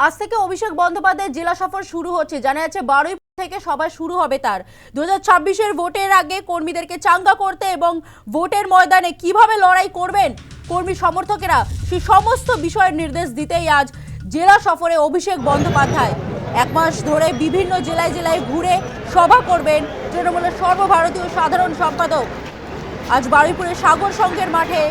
আজ থেকে অভিষেক বন্দ্যোপাধ্যায়ের জেলা সফর শুরু হচ্ছে। জানা যাচ্ছে 12 থেকে সভা শুরু হবে তার। 2026-এর ভোটের আগে কর্মীদেরকে চাঙ্গা করতে এবং ভোটের ময়দানে কিভাবে লড়াই করবেন কর্মী সমর্থকেরা, সেই সমস্ত বিষয়ের নির্দেশ দিতেই আজ জেলা সফরে অভিষেক বন্দ্যোপাধ্যায়। এক মাস ধরে বিভিন্ন জেলায় জেলায় ঘুরে সভা করবেন তৃণমূলের সর্বভারতীয় সাধারণ সম্পাদক। আজ বারুইপুরের সাগর সংঘের মাঠে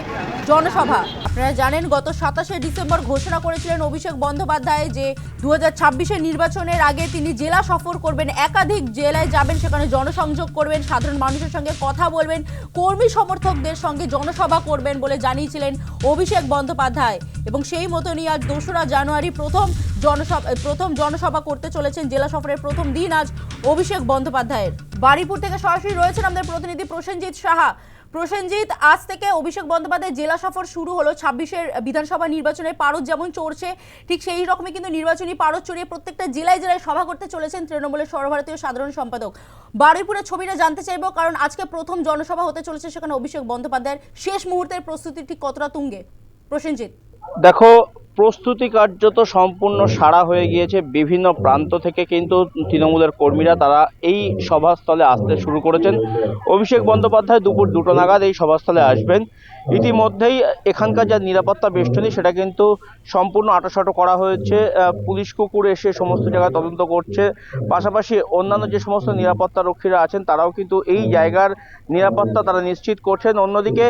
জনসভা। আপনারা জানেন গত 27শে ডিসেম্বর ঘোষণা করেছিলেন অভিষেক বন্দ্যোপাধ্যায় যে 2026-এর নির্বাচনের আগে তিনি জেলা সফর করবেন, একাধিক জেলায় যাবেন, সেখানে জনসংযোগ করবেন, সাধারণ মানুষের সঙ্গে কথা বলবেন, কর্মী সমর্থকদের সঙ্গে জনসভা করবেন বলে জানিয়েছিলেন অভিষেক বন্দ্যোপাধ্যায়। এবং সেই মতনই আজ 2রা জানুয়ারি প্রথম জনসভা করতে চলেছেন। জেলা সফরের প্রথম দিন আজ অভিষেক বন্দ্যোপাধ্যায়ের। বারুইপুর থেকে সরাসরি রয়েছেন আমাদের প্রতিনিধি প্রসেনজিৎ সাহা। প্রসেনজিৎ, আজ থেকে অভিষেক বন্দ্যোপাধ্যায়ের জেলা সফর শুরু হলো। 26-এর বিধানসভা নির্বাচনের পারদ যেমন চড়ছে, ঠিক সেই রকমই কিন্তু নির্বাচনী পারদ চড়িয়ে প্রত্যেকটা জেলায় জেলায় সভা করতে চলেছেন তৃণমূলের সর্বভারতীয় সাধারণ সম্পাদক। বারুইপুরের ছবিটা জানতে চাইবো, কারণ আজকে প্রথম জনসভা হতে চলেছে, সেখানে অভিষেক বন্দ্যোপাধ্যায়ের শেষ মুহূর্তের প্রস্তুতি ঠিক কতটা তুঙ্গে? প্রসেনজিৎ, দেখো, প্রস্তুতি কার্যত সম্পূর্ণ সারা হয়ে গিয়েছে। বিভিন্ন প্রান্ত থেকে কিন্তু তৃণমূলের কর্মীরা তারা এই সভাস্থলে আসতে শুরু করেছেন। অভিষেক বন্দ্যোপাধ্যায় দুপুর 2টো নাগাদ এই সভাস্থলে আসবেন। ইতিমধ্যেই এখানকার যা নিরাপত্তা বেষ্টনী সেটা কিন্তু সম্পূর্ণ আঁটোসাঁটো করা হয়েছে। পুলিশ কুকুর এসে সমস্ত জায়গায় তদন্ত করছে। পাশাপাশি অন্যান্য যে সমস্ত নিরাপত্তা রক্ষীরা আছেন তারাও কিন্তু এই জায়গার নিরাপত্তা তারা নিশ্চিত করছেন। অন্যদিকে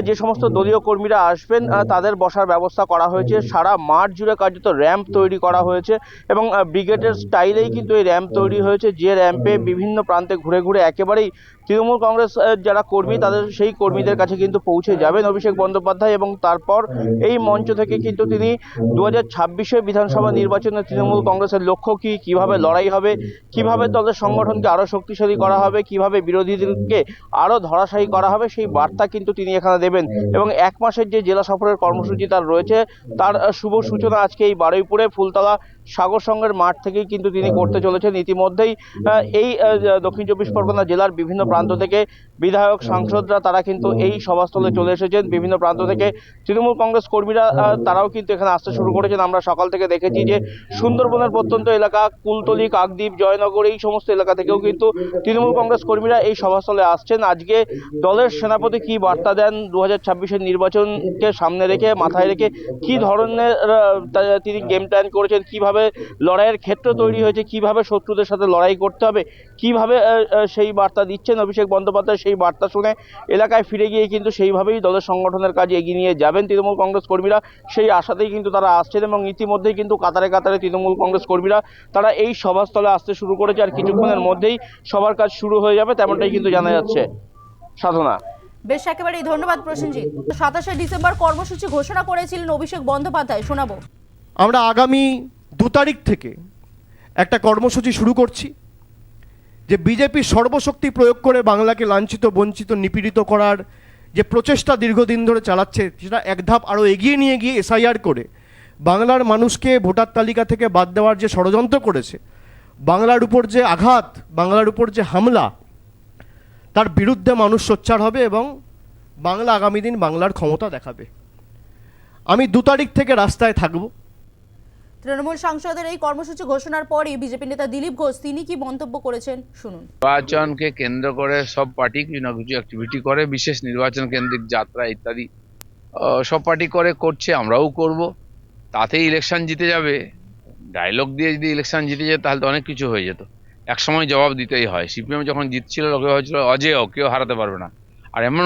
যে সমস্ত দলীয় কর্মীরা আসবেন তাদের বসার ব্যবস্থা করা হয়েছে। সারা মাঠ জুড়ে কার্যত র্যাম্প তৈরি করা হয়েছে এবং ব্রিগেডের স্টাইলেই কিন্তু এই র্যাম্প তৈরি হয়েছে, যে র্যাম্পে বিভিন্ন প্রান্তে ঘুরে ঘুরে একেবারেই তৃণমূল কংগ্রেস যারা কর্মী তাদের সেই কর্মীদের কাছে কিন্তু পৌঁছে যাবেন অভিষেক বন্দ্যোপাধ্যায়। এবং তারপর এই মঞ্চ থেকে কিন্তু তিনি 2026-এর বিধানসভা নির্বাচনে তৃণমূল কংগ্রেসের লক্ষ্য কী, কীভাবে লড়াই হবে, কীভাবে দলের সংগঠনকে আরও শক্তিশালী করা হবে, কীভাবে বিরোধীদেরকে আরও ধরাশায়ী করা হবে, সেই বার্তা কিন্তু তিনি এখানে দেবেন। এবং 1 মাসের যে জেলা সফরের কর্মসূচি তার রয়েছে, তার শুভ সূচনা আজকে এই বারুইপুরে ফুলতলা সাগর সংঘের মাঠ থেকেই কিন্তু তিনি করতে চলেছেন। ইতিমধ্যেই এই দক্ষিণ 24 পরগনা জেলার বিভিন্ন প্রান্ত থেকে বিধায়ক সাংসদরা তারা কিন্তু এই সভাস্থলে চলে এসেছেন। বিভিন্ন প্রান্ত থেকে তৃণমূল কংগ্রেস কর্মীরা তারাও কিন্তু এখানে আসতে শুরু করেছেন। আমরা সকাল থেকে দেখেছি যে সুন্দরবনের প্রত্যন্ত এলাকা, কুলতলি, কাকদ্বীপ, জয়নগর, এই সমস্ত এলাকা থেকেও কিন্তু তৃণমূল কংগ্রেস কর্মীরা এই সভাস্থলে আসছেন। আজকে দলের সেনাপতি কি বার্তা দেন 2026-এর নির্বাচনকে সামনে রেখে, মাথায় রেখে কি ধরনের তিনি গেম প্ল্যান করেছেন, কিভাবে লড়াইয়ের ক্ষেত্র তৈরি হয়েছে, কিভাবে শত্রুদের সাথে লড়াই করতে হবে, কিভাবে সেই বার্তা দিচ্ছেন অভিষেক বন্দ্যোপাধ্যায়, সেই বার্তা শুনে এলাকায় ফিরে গিয়ে কিন্তু সেইভাবেই দলের সংগঠনের কাজে এগিয়ে নিয়ে যাবেন তৃণমূল কংগ্রেস কর্মীরা। সেই আশাতেই কিন্তু তারা আসছেন এবং ইতিমধ্যেই কিন্তু কাতারে কাতারে তৃণমূল কংগ্রেস কর্মীরা তারা এই সভাস্থলে আসতে শুরু করেছে। আর কিছুক্ষণের মধ্যেই সবার কাজ শুরু হয়ে যাবে, তেমনটাই কিন্তু জানা যাচ্ছে। সাধনা, বেশ, একেবারেই ধন্যবাদ প্রসেনজিৎ। 27শে ডিসেম্বর কর্মসূচি ঘোষণা করেছিলেন অভিষেক বন্দ্যোপাধ্যায়, শোনাবো। আমরা আগামী 2 তারিখ থেকে একটা কর্মসূচি শুরু করছি, যে বিজেপি সর্বশক্তি প্রয়োগ করে বাংলাকে লাঞ্ছিত, বঞ্চিত, নিপীড়িত করার যে প্রচেষ্টা দীর্ঘদিন ধরে চালাচ্ছে, সেটা এক ধাপ আরও এগিয়ে নিয়ে গিয়ে এসআইআর করে বাংলার মানুষকে ভোটার তালিকা থেকে বাদ দেওয়ার যে ষড়যন্ত্র করেছে, বাংলার উপর যে আঘাত, বাংলার উপর যে হামলা, তার বিরুদ্ধে মানুষ সোচ্চার হবে এবং বাংলা আগামী দিন বাংলার ক্ষমতা দেখাবে। আমি 2 তারিখ থেকে রাস্তায় থাকব। তৃণমূল সাংসদের এই কর্মসূচি ঘোষণার পরই বিজেপি নেতা দিলীপ ঘোষ তিনি কি মন্তব্য করেছেন, শুনুন। নির্বাচনকে কেন্দ্র করে সব পার্টি কিছু না কিছু অ্যাক্টিভিটি করে, বিশেষ নির্বাচন কেন্দ্রিক যাত্রা ইত্যাদি সব পার্টি করছে, আমরাও করব। তাতে ইলেকশন জিতে যাবে, ডায়লগ দিয়ে যদি ইলেকশন জিতে যায় তাহলে তো অনেক কিছু হয়ে যেত। একসময় জবাব দিতেই হয়। সিপিএম যখন জিতছিল লোকে হয়েছিল অজেয়, কেউ হারাতে পারবে না। আর এমন